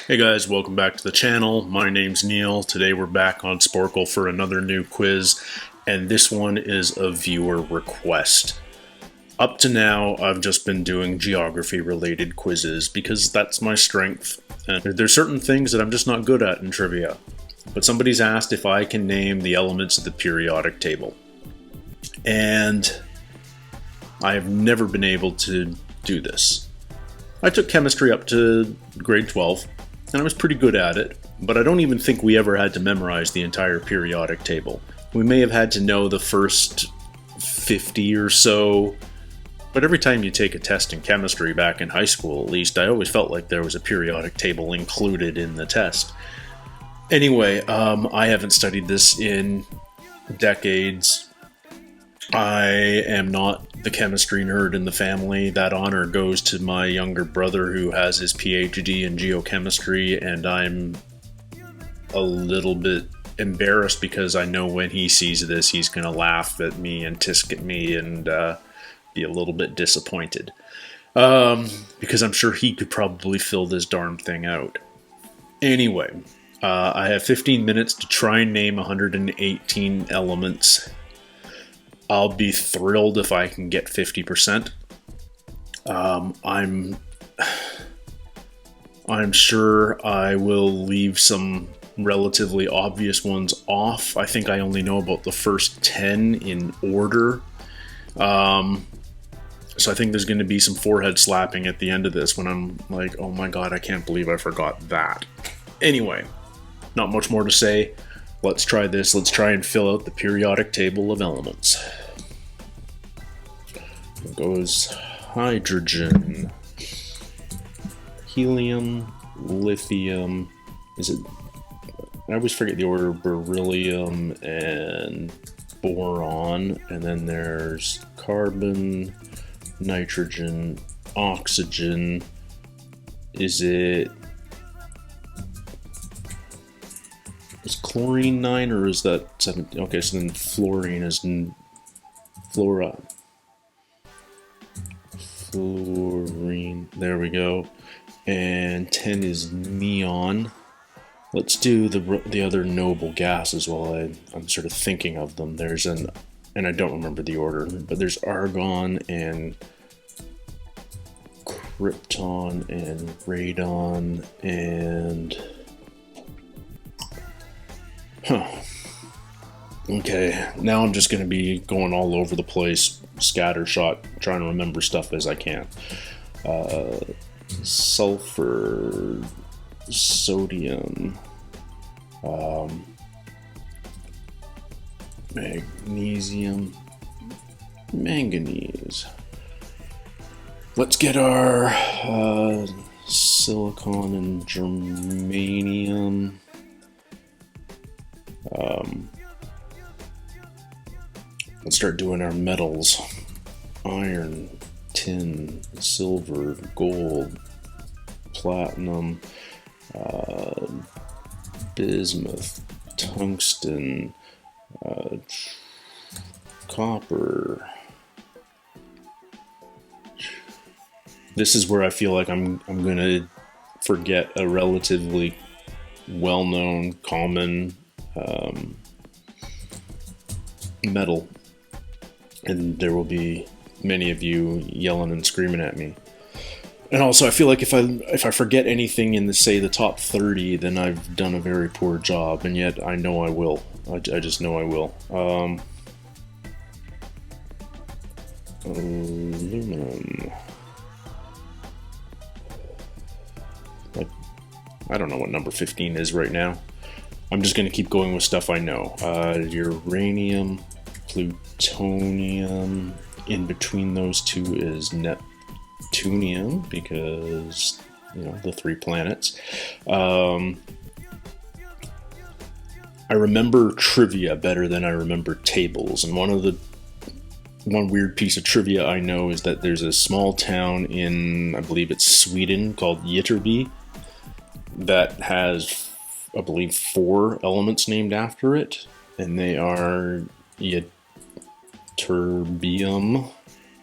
Hey guys, welcome back to the channel. My name's Neil. Today we're back on Sporcle for another new quiz, and this one is a viewer request. Up to now, I've just been doing geography related quizzes because that's my strength. And there's certain things that I'm just not good at in trivia. But somebody's asked if I can name the elements of the periodic table. And I have never been able to do this. I took chemistry up to grade 12, and I was pretty good at it, but I don't even think we ever had to memorize the entire periodic table. We may have had to know the first 50 or so, but every time you take a test in chemistry back in high school, at least, I always felt like there was a periodic table included in the test. Anyway, I haven't studied this in decades. I am not the chemistry nerd in the family. That honor goes to my younger brother who has his PhD in geochemistry, and I'm a little bit embarrassed because I know when he sees this, he's going to laugh at me and tisk at me and be a little bit disappointed. Because I'm sure he could probably fill this darn thing out. Anyway, I have 15 minutes to try and name 118 elements. I'll be thrilled if I can get 50%. I'm sure I will leave some relatively obvious ones off. I think I only know about the first 10 in order. So I think there's going to be some forehead slapping at the end of this when I'm like, oh my god, I can't believe I forgot that. Anyway, not much more to say. Let's try this. Let's try and fill out the periodic table of elements. There goes hydrogen, helium, lithium. I always forget the order, beryllium and boron. And then there's carbon, nitrogen, oxygen. Is chlorine 9 or is that 7? Okay, so then fluorine is fluorine. There we go. And 10 is neon. Let's do the other noble gases while I'm sort of thinking of them. And I don't remember the order, but there's argon and krypton and radon and Okay, now I'm just going to be going all over the place, scattershot, trying to remember stuff as I can. Sulfur, sodium, magnesium, manganese. Let's get our silicon and germanium. Let's start doing our metals. Iron, tin, silver, gold, platinum, bismuth, tungsten, copper. This is where I feel like I'm gonna forget a relatively well-known, common metal, and there will be many of you yelling and screaming at me. And also, I feel like if I forget anything in the top 30, then I've done a very poor job, and yet I know I will. I just know I will. Aluminum. I don't know what number 15 is right now. I'm just going to keep going with stuff I know. Uranium, plutonium. In between those two is Neptunium, because, the 3 planets. I remember trivia better than I remember tables, and one weird piece of trivia I know is that there's a small town in, I believe it's Sweden, called Ytterby, that has, I believe, 4 elements named after it, and they are ytterbium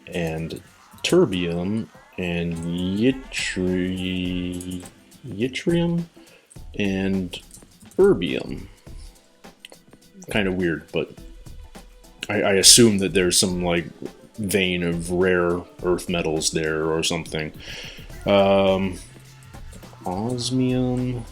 and terbium and yttri. yttrium, and erbium. Kind of weird, but I assume that there's some like vein of rare earth metals there or something. Osmium.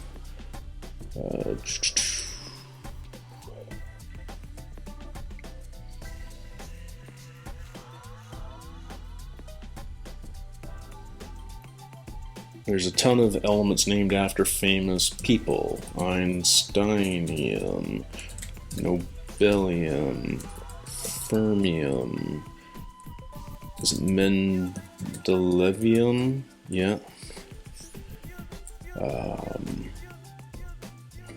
There's a ton of elements named after famous people. Einsteinium, Nobelium, Fermium. Is it Mendelevium? Yeah.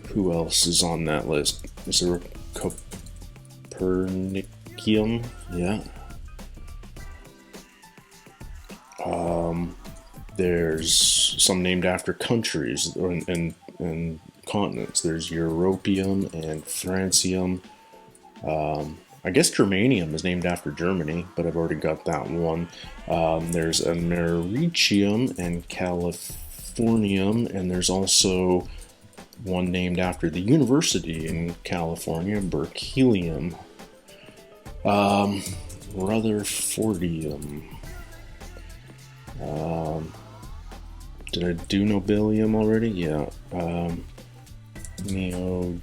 Who else is on that list? Is there a Copernicum? Yeah. There's some named after countries and continents. There's Europium and Francium. I guess Germanium is named after Germany, but I've already got that one. There's Americium and Californium, and there's also one named after the university in California, Berkelium. Rutherfordium. Did I do Nobelium already? Yeah. Neodymium.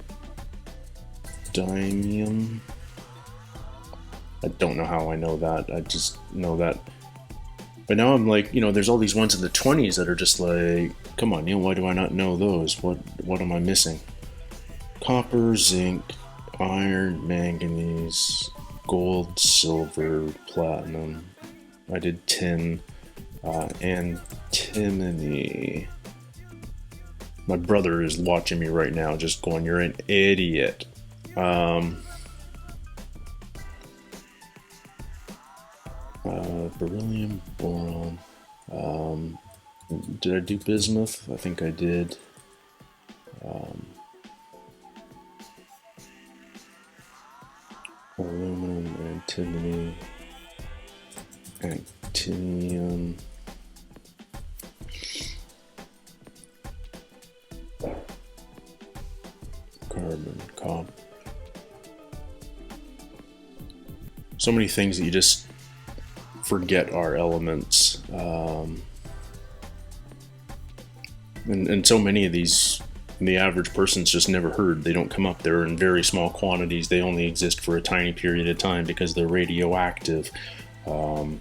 I don't know how I know that. I just know that. But now I'm like, there's all these ones in the 20s that are just like, come on, Neil, why do I not know those? What am I missing? Copper, zinc, iron, manganese, gold, silver, platinum. I did tin, antimony. My brother is watching me right now, just going, "You're an idiot." Beryllium, boron. Did I do bismuth? I think I did. Aluminum, antimony, actinium. Carbon, copper. So many things that you just forget are elements. And so many of these, the average person's just never heard. They don't come up. They're in very small quantities. They only exist for a tiny period of time because they're radioactive. Okay,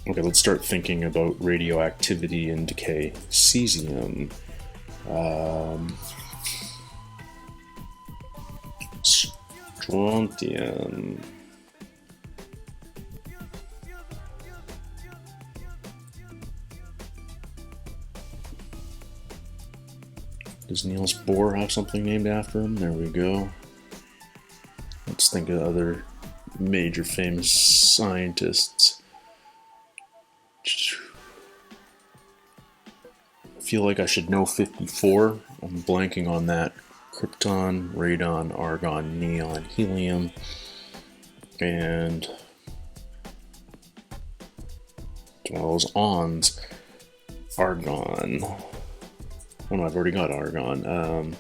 let's start thinking about radioactivity and decay. Cesium. Strontium. Does Niels Bohr have something named after him? There we go. Let's think of other major famous scientists. I feel like I should know 54. I'm blanking on that. Krypton, radon, argon, neon, helium, and those ons. Argon. Oh no, I've already got argon.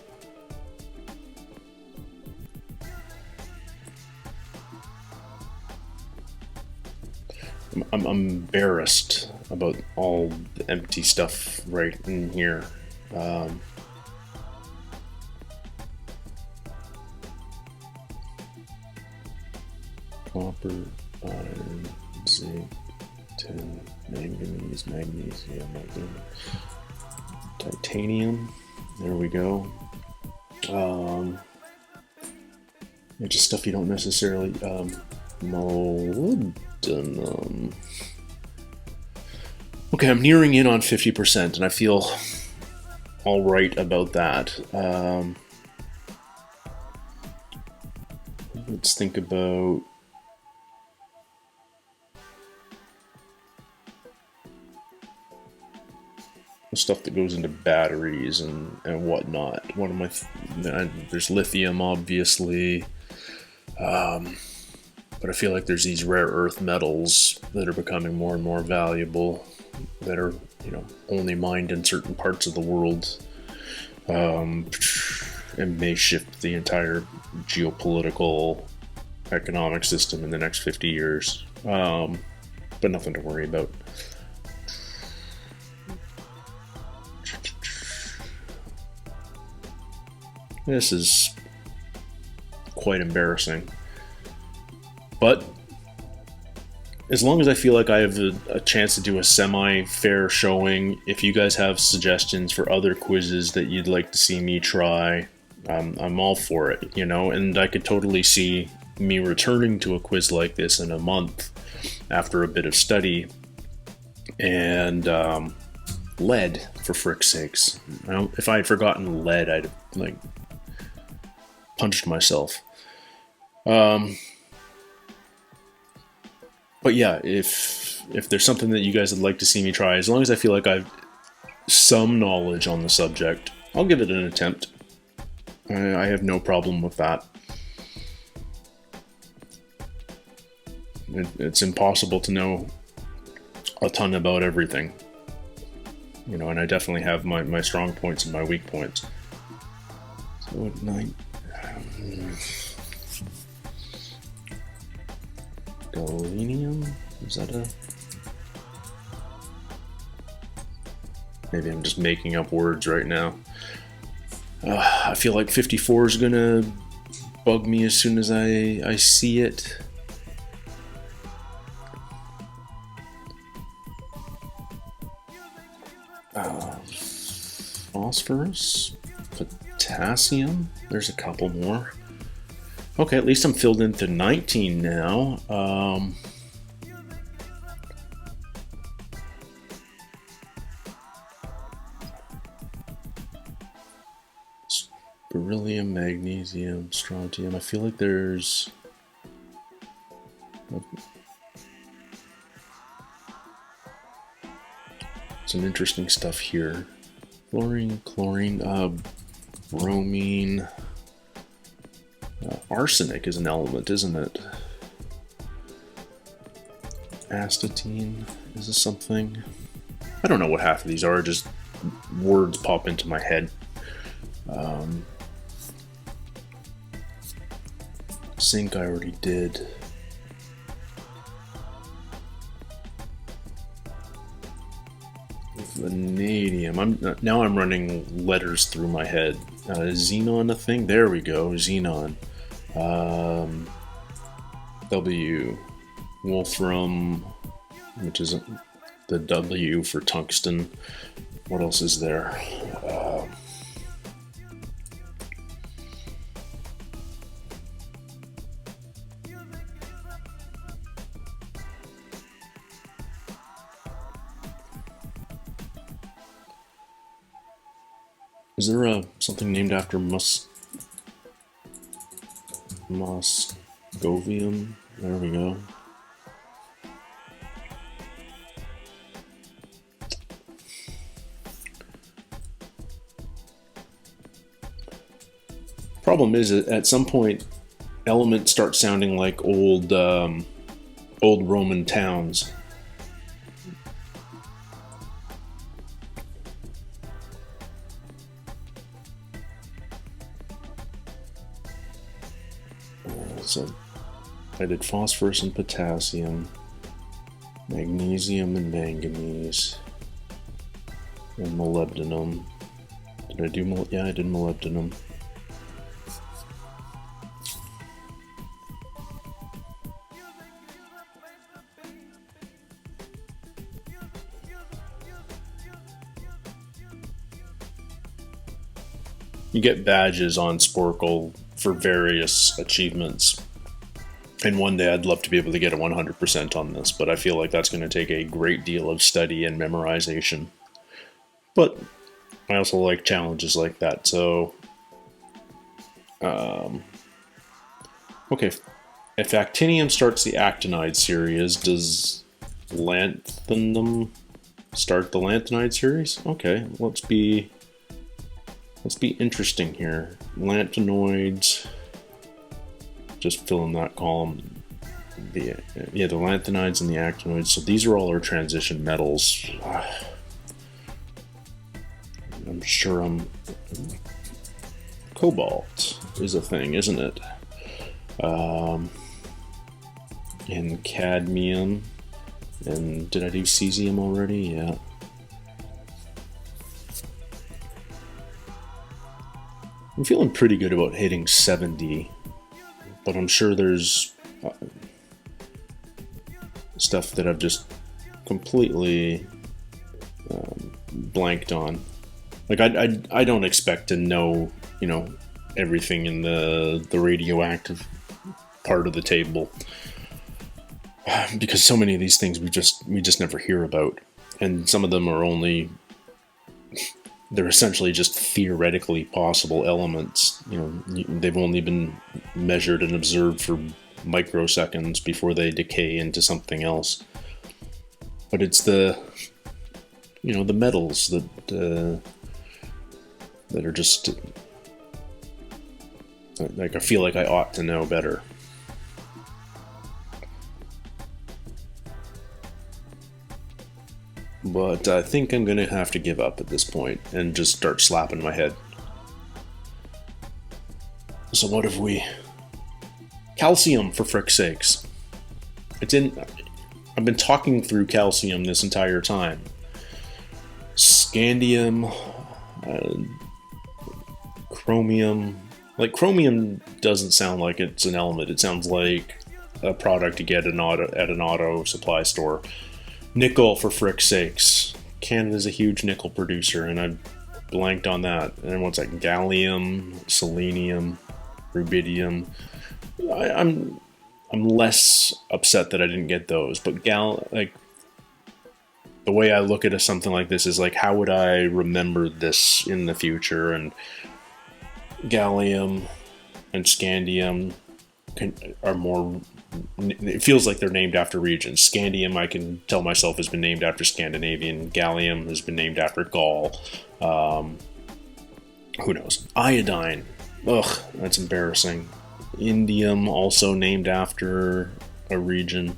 I'm embarrassed about all the empty stuff right in here. Copper, iron, zinc, tin, manganese, magnesium, titanium. There we go. Just stuff you don't necessarily. Molybdenum. Okay, I'm nearing in on 50%, and I feel all right about that. Let's think about stuff that goes into batteries and whatnot. There's lithium, obviously, but I feel like there's these rare earth metals that are becoming more and more valuable that are only mined in certain parts of the world. It may shift the entire geopolitical economic system in the next 50 years. But nothing to worry about. This is quite embarrassing. But as long as I feel like I have a chance to do a semi-fair showing, if you guys have suggestions for other quizzes that you'd like to see me try, I'm all for it, and I could totally see me returning to a quiz like this in a month after a bit of study. And lead, for frick's sakes. If I had forgotten lead, I'd have punched myself. But yeah, if there's something that you guys would like to see me try, as long as I feel like I've some knowledge on the subject, I'll give it an attempt. I have no problem with that. It's impossible to know a ton about everything. And I definitely have my strong points and my weak points. So at night... AllAlien? Is that a... Maybe I'm just making up words right now. I feel like 54 is gonna bug me as soon as I see it. Phosphorus, potassium. There's a couple more. Okay, at least I'm filled into 19 now. Beryllium, magnesium, strontium. I feel like there's... some interesting stuff here. Fluorine, chlorine, bromine... arsenic is an element, isn't it? Astatine, is this something? I don't know what half of these are, just words pop into my head. Zinc I already did. Vanadium. I'm running letters through my head. Xenon, a thing? There we go. Xenon. W. Wolfram, which is the W for tungsten. What else is there? Is there something named after Moscovium? There we go. Problem is, at some point, elements start sounding like old Roman towns. So I did phosphorus and potassium, magnesium and manganese, and molybdenum. Did I do yeah, I did molybdenum. You get badges on Sporcle for various achievements, and one day I'd love to be able to get a 100% on this, but I feel like that's going to take a great deal of study and memorization. But I also like challenges like that, so okay, if actinium starts the actinide series, does lanthanum start the lanthanide series? Okay, let's be interesting here. Lanthanoids, just fill in that column. The lanthanides and the actinoids. So these are all our transition metals. I'm sure cobalt is a thing, isn't it? And cadmium. And did I do cesium already? Yeah. I'm feeling pretty good about hitting 70, but I'm sure there's stuff that I've just completely blanked on. Like I don't expect to know, everything in the radioactive part of the table, because so many of these things we just never hear about, and some of them are they're essentially just theoretically possible elements. They've only been measured and observed for microseconds before they decay into something else. But it's the metals that are just like, I feel like I ought to know better. But I think I'm going to have to give up at this point and just start slapping my head. So what have we... Calcium, for frick's sakes. I've been talking through calcium this entire time. Scandium, chromium. Like, chromium doesn't sound like it's an element. It sounds like a product you get at an auto supply store. Nickel, for frick's sakes. Canada's a huge nickel producer, and I blanked on that. And what's that? Gallium, selenium, rubidium. I'm less upset that I didn't get those, but the way I look at something like this is like, how would I remember this in the future? And gallium and scandium are more... It feels like they're named after regions. Scandium, I can tell myself, has been named after Scandinavian. Gallium has been named after Gaul. Who knows? Iodine. Ugh, that's embarrassing. Indium, also named after a region.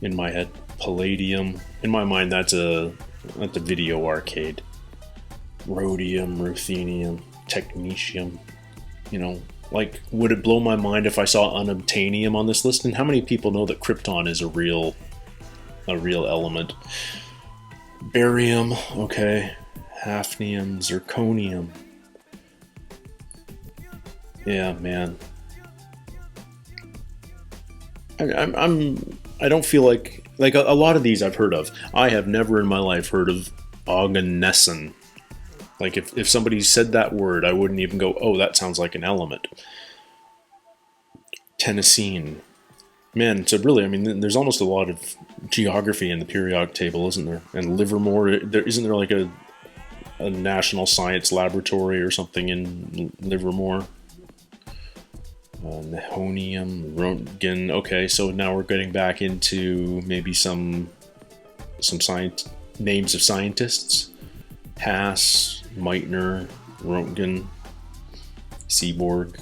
In my head. Palladium. In my mind, that's a video arcade. Rhodium, ruthenium, technetium. Like, would it blow my mind if I saw unobtainium on this list? And how many people know that krypton is a real element? Barium, okay. Hafnium, zirconium. Yeah, man. I don't feel like a lot of these I've heard of. I have never in my life heard of oganesson. Like, if somebody said that word, I wouldn't even go, oh, that sounds like an element. Tennessine. Man, so really, there's almost a lot of geography in the periodic table, isn't there? And Livermore, isn't there like a national science laboratory or something in Livermore? Nihonium, Röntgen. Okay, so now we're getting back into maybe some names of scientists. Haas, Meitner, Röntgen, Seaborg,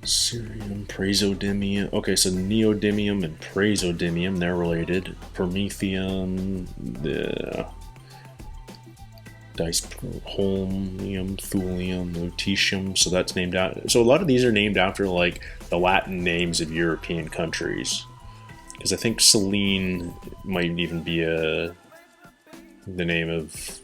cerium, praseodymium. Okay, so neodymium and praseodymium, they're related. Promethium, the dysprosium, thulium, lutetium. So that's named out. So a lot of these are named after like the Latin names of European countries. Because I think selene might even be the name of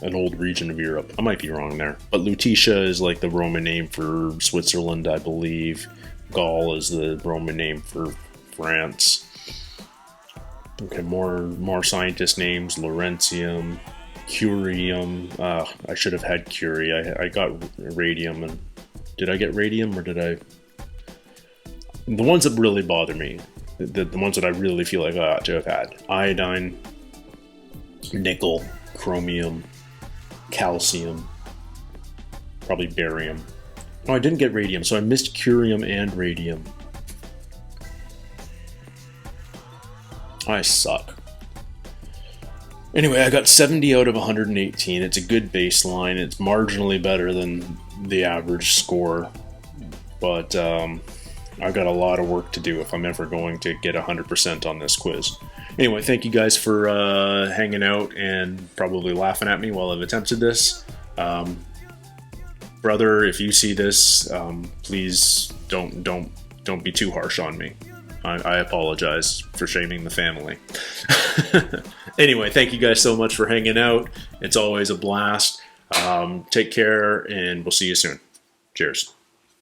an old region of Europe. I might be wrong there. But Lutetia is like the Roman name for Switzerland, I believe. Gaul is the Roman name for France. Okay, more scientist names. Laurentium, curium. I should have had curie. I got radium. And did I get radium, or did I? The ones that really bother me, the ones that I really feel like I ought to have had: iodine, nickel, chromium, calcium, probably barium. Oh, I didn't get radium, so I missed curium and radium. I suck. Anyway, I got 70 out of 118. It's a good baseline. It's marginally better than the average score. But I've got a lot of work to do if I'm ever going to get 100% on this quiz. Anyway, thank you guys for hanging out and probably laughing at me while I've attempted this. Brother, if you see this, please don't be too harsh on me. I apologize for shaming the family. Anyway, thank you guys so much for hanging out. It's always a blast. Take care, and we'll see you soon. Cheers.